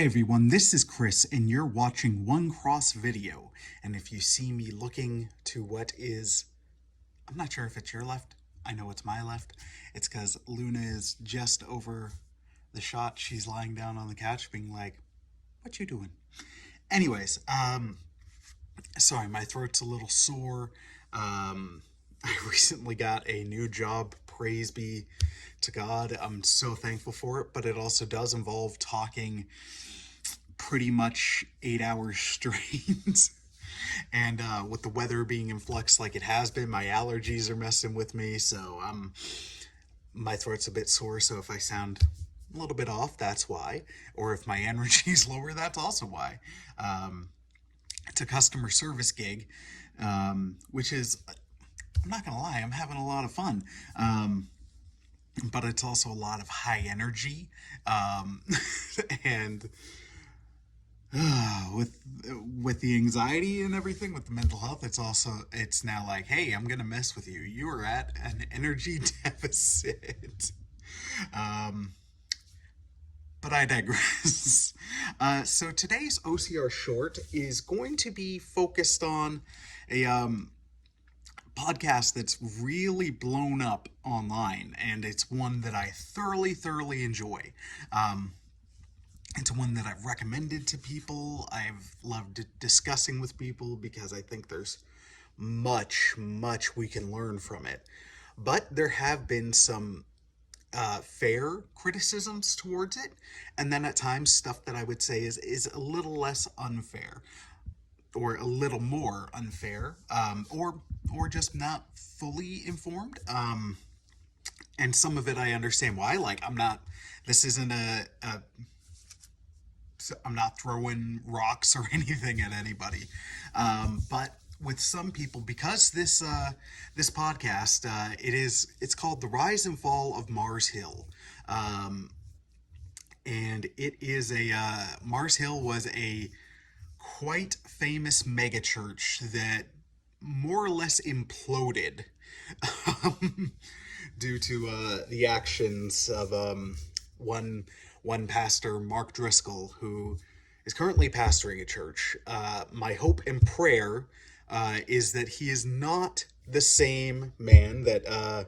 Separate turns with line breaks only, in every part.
Hey everyone, this is Chris and you're watching One Cross Video. And if you see me looking to what is, I'm not sure if it's your left, I know it's my left. It's because Luna is just over the shot. She's lying down on the couch being like, what you doing? Anyways, sorry, my throat's a little sore. I recently got a new job, praise be to God. I'm so thankful for it, but it also does involve talking pretty much 8 hours straight. And with the weather being in flux like it has been, my allergies are messing with me, so my throat's a bit sore. So if I sound a little bit off, that's why. Or if my energy's lower, that's also why. It's a customer service gig, which is, I'm not gonna lie, I'm having a lot of fun. But it's also a lot of high energy, and with the anxiety and everything, with the mental health, it's now like, hey, I'm gonna mess with you. You are at an energy deficit. But I digress. So today's OCR short is going to be focused on a podcast that's really blown up online, and it's one that I thoroughly enjoy. It's one that I've recommended to people. I've loved discussing with people because I think there's much we can learn from it. But there have been some fair criticisms towards it, and then at times stuff that I would say is a little less unfair, or a little more unfair, or just not fully informed. And some of it I understand why. Like, this isn't I'm not throwing rocks or anything at anybody. But with some people, because this podcast, it's called The Rise and Fall of Mars Hill. And it is Mars Hill was a quite famous megachurch that more or less imploded due to the actions of one pastor, Mark Driscoll, who is currently pastoring a church. My hope and prayer is that he is not the same man that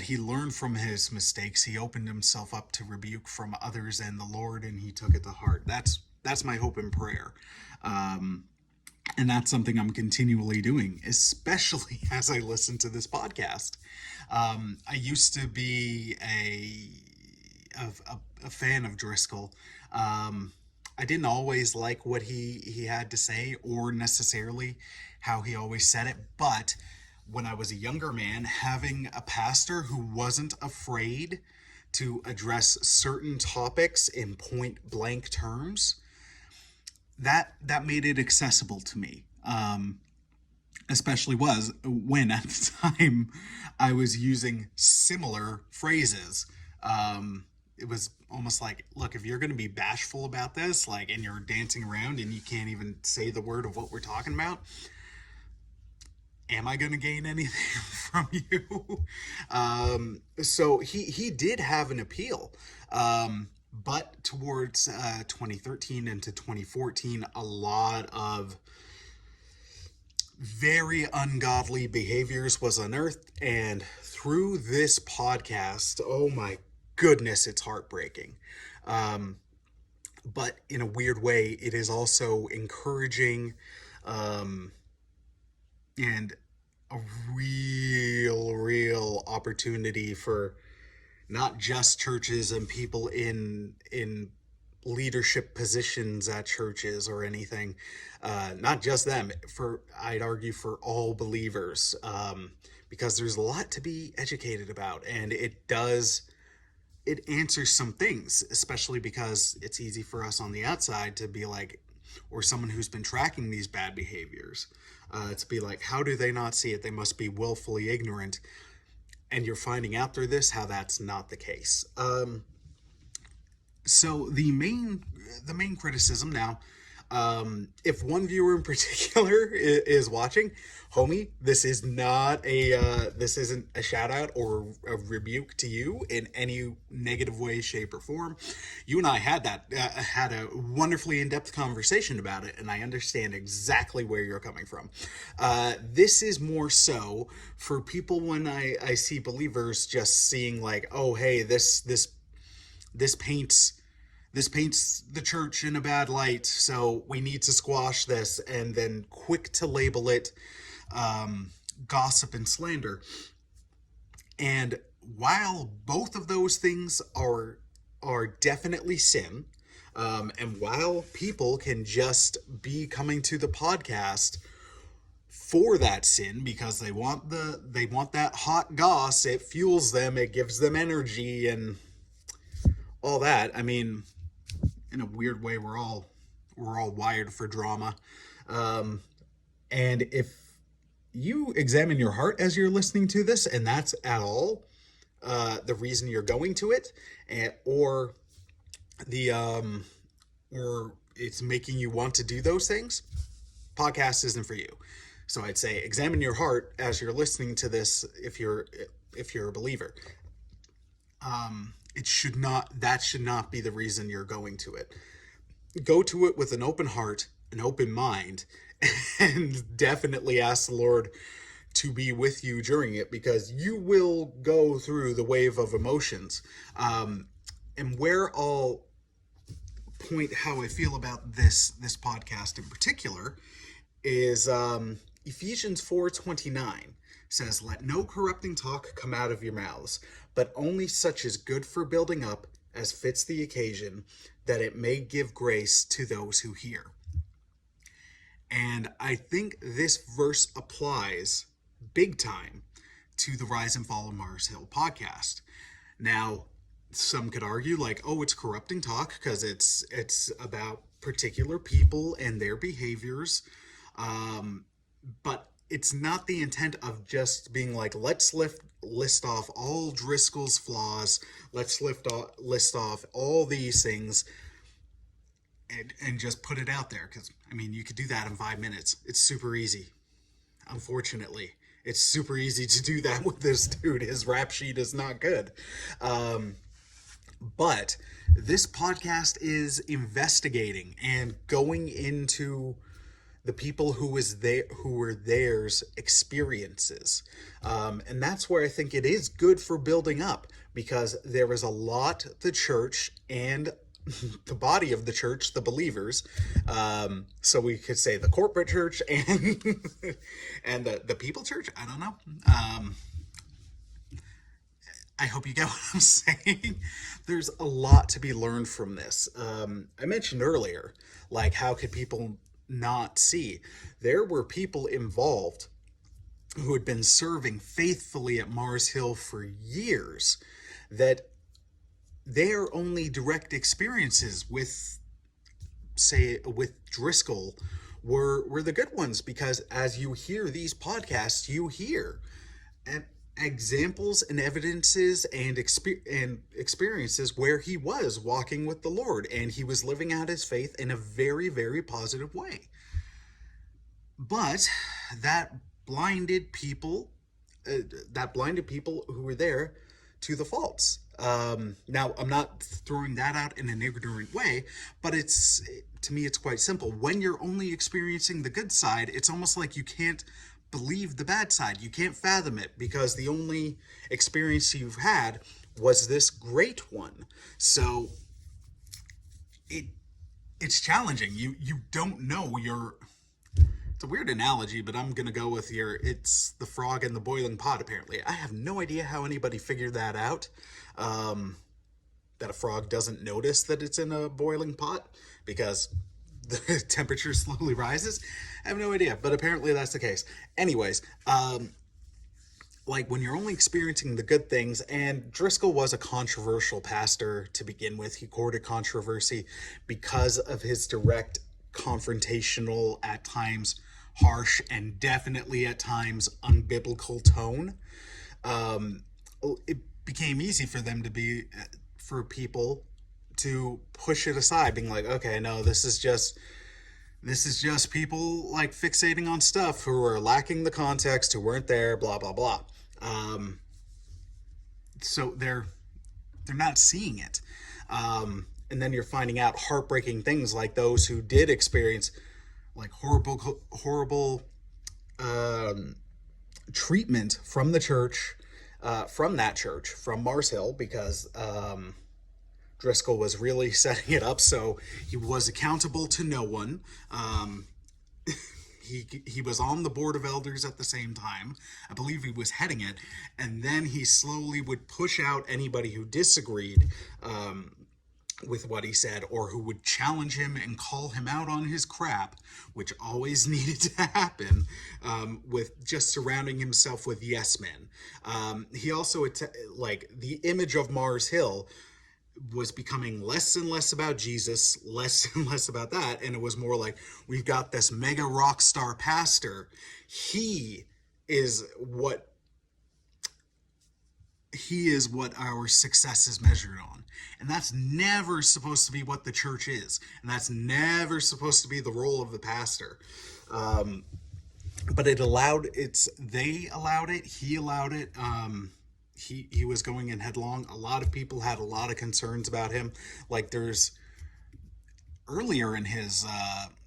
he learned from his mistakes. He opened himself up to rebuke from others and the Lord, and he took it to heart. That's my hope and prayer. And that's something I'm continually doing, especially as I listen to this podcast. I used to be a fan of Driscoll. I didn't always like what he had to say, or necessarily how he always said it, but when I was a younger man, having a pastor who wasn't afraid to address certain topics in point blank terms, that made it accessible to me. Especially when at the time I was using similar phrases. It was almost like, look, if you're going to be bashful about this, like, and you're dancing around and you can't even say the word of what we're talking about, am I going to gain anything from you? So he did have an appeal. But towards 2013 into 2014, a lot of very ungodly behaviors was unearthed. And through this podcast, oh my goodness, it's heartbreaking. But in a weird way, it is also encouraging, and a real opportunity for not just churches and people in leadership positions at churches or anything, not just them, I'd argue for all believers, because there's a lot to be educated about, and it answers some things, especially because it's easy for us on the outside to be like, or someone who's been tracking these bad behaviors, to be like, how do they not see it? They must be willfully ignorant. And you're finding out through this how that's not the case. So the main criticism now, If one viewer in particular is watching, homie, this is not a this isn't a shout out or a rebuke to you in any negative way, shape, or form. You and I had a wonderfully in depth conversation about it, and I understand exactly where you're coming from. This is more so for people when I see believers just seeing like, oh hey, this paints this paints the church in a bad light, so we need to squash this, and then quick to label it gossip and slander. And while both of those things are definitely sin, and while people can just be coming to the podcast for that sin because they want that hot goss, it fuels them, it gives them energy and all that. I mean, in a weird way, we're all wired for drama. And if you examine your heart as you're listening to this, and that's at all the reason you're going to it, or or it's making you want to do those things, podcast isn't for you. So I'd say examine your heart as you're listening to this. If you're a believer, that should not be the reason you're going to it. Go to it with an open heart, an open mind, and definitely ask the Lord to be with you during it, because you will go through the wave of emotions. And where I'll point how I feel about this podcast in particular is Ephesians 4:29 says, "Let no corrupting talk come out of your mouths, but only such as good for building up as fits the occasion, that it may give grace to those who hear." And I think this verse applies big time to the Rise and Fall of Mars Hill podcast. Now, some could argue like, oh, it's corrupting talk because it's about particular people and their behaviors. But it's not the intent of just being like, let's list off all Driscoll's flaws. Let's list off all these things and just put it out there. Because, I mean, you could do that in 5 minutes. It's super easy. Unfortunately, it's super easy to do that with this dude. His rap sheet is not good. But this podcast is investigating and going into the people who were theirs experiences. And that's where I think it is good for building up, because there is a lot the church and the body of the church, the believers, so we could say the corporate church and and the people church, I don't know. I hope you get what I'm saying. There's a lot to be learned from this. I mentioned earlier, like, how could people not see? There were people involved who had been serving faithfully at Mars Hill for years, that their only direct experiences with Driscoll were the good ones, because as you hear these podcasts, you hear examples and evidences and experiences where he was walking with the Lord and he was living out his faith in a very, very positive way. But that blinded people who were there to the faults. Now, I'm not throwing that out in an ignorant way, but to me, it's quite simple. When you're only experiencing the good side, it's almost like you can't believe the bad side. You can't fathom it, because the only experience you've had was this great one. So it's challenging. You don't know it's a weird analogy, but I'm going to go with it's the frog in the boiling pot, apparently. I have no idea how anybody figured that out, that a frog doesn't notice that it's in a boiling pot because the temperature slowly rises. I have no idea, but apparently that's the case. Anyways, like, when you're only experiencing the good things, and Driscoll was a controversial pastor to begin with. He courted controversy because of his direct, confrontational, at times harsh, and definitely at times unbiblical tone. It became easy for people to push it aside, being like, okay, no, this is just This is just people like fixating on stuff who are lacking the context, who weren't there, blah blah blah. Um, so they're not seeing it. And then you're finding out heartbreaking things like those who did experience like horrible um, treatment from the church, from that church, from Mars Hill, because Driscoll was really setting it up so he was accountable to no one. He was on the board of elders at the same time. I believe he was heading it, and then he slowly would push out anybody who disagreed with what he said or who would challenge him and call him out on his crap, which always needed to happen, with just surrounding himself with yes men. He also, like, the image of Mars Hill was becoming less and less about Jesus, less and less about that, and it was more like, we've got this mega rock star pastor. He is what our success is measured on. And that's never supposed to be what the church is. And that's never supposed to be the role of the pastor. But they allowed it, he allowed it. He was going in headlong. A lot of people had a lot of concerns about him. Like, there's earlier in his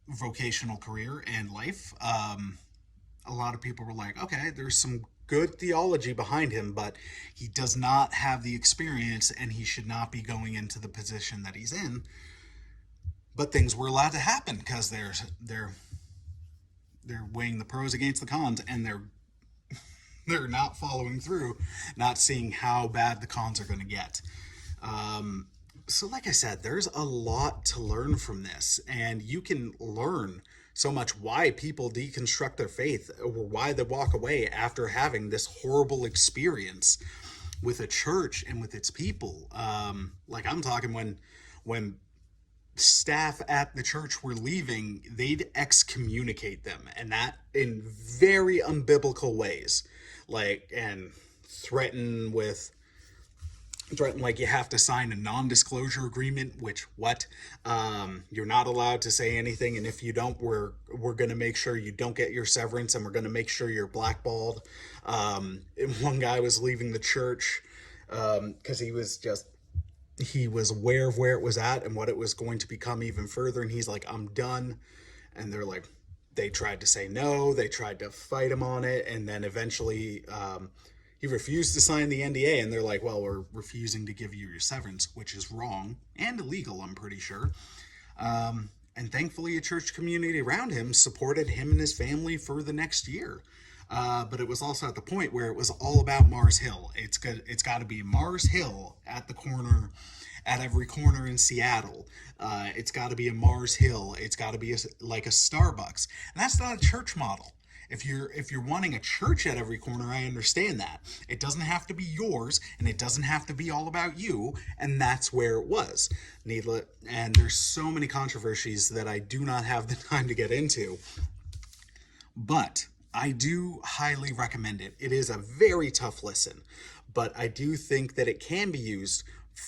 vocational career and life, a lot of people were like, okay, there's some good theology behind him, but he does not have the experience and he should not be going into the position that he's in. But things were allowed to happen because they're weighing the pros against the cons, and they're not following through, not seeing how bad the cons are going to get. So like I said, there's a lot to learn from this, and you can learn so much why people deconstruct their faith or why they walk away after having this horrible experience with a church and with its people. Like, I'm talking when staff at the church were leaving, they'd excommunicate them, and that in very unbiblical ways, like, and threaten like you have to sign a non-disclosure agreement, which you're not allowed to say anything, and if you don't, we're going to make sure you don't get your severance, and we're going to make sure you're blackballed. One guy was leaving the church because he was aware of where it was at and what it was going to become even further, and he's like, I'm done. And they're like, they tried to say no, they tried to fight him on it, and then eventually he refused to sign the NDA, and they're like, well, we're refusing to give you your severance, which is wrong and illegal, I'm pretty sure. And thankfully, a church community around him supported him and his family for the next year. But it was also at the point where it was all about Mars Hill. It's got to be Mars Hill at every corner in Seattle. It's got to be a Mars Hill. It's got to be like a Starbucks, and that's not a church model. If you're wanting a church at every corner, I understand that. It doesn't have to be yours, and it doesn't have to be all about you, and that's where it was. And there's so many controversies that I do not have the time to get into. But I do highly recommend it. It is a very tough listen, but I do think that it can be used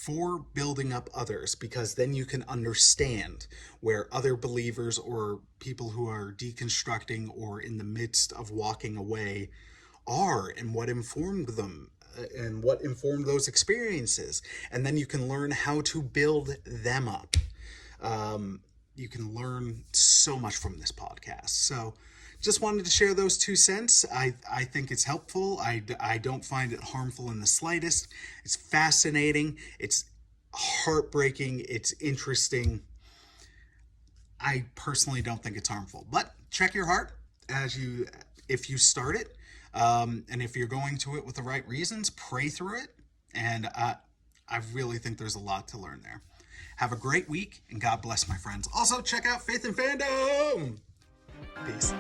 for building up others, because then you can understand where other believers or people who are deconstructing or in the midst of walking away are, and what informed them and what informed those experiences. And then you can learn how to build them up. You can learn so much from this podcast. So just wanted to share those 2 cents. I think it's helpful. I don't find it harmful in the slightest. It's fascinating. It's heartbreaking. It's interesting. I personally don't think it's harmful. But check your heart if you start it. And if you're going to it with the right reasons, pray through it. And I really think there's a lot to learn there. Have a great week, and God bless, my friends. Also, check out Faith and Fandom. Peace.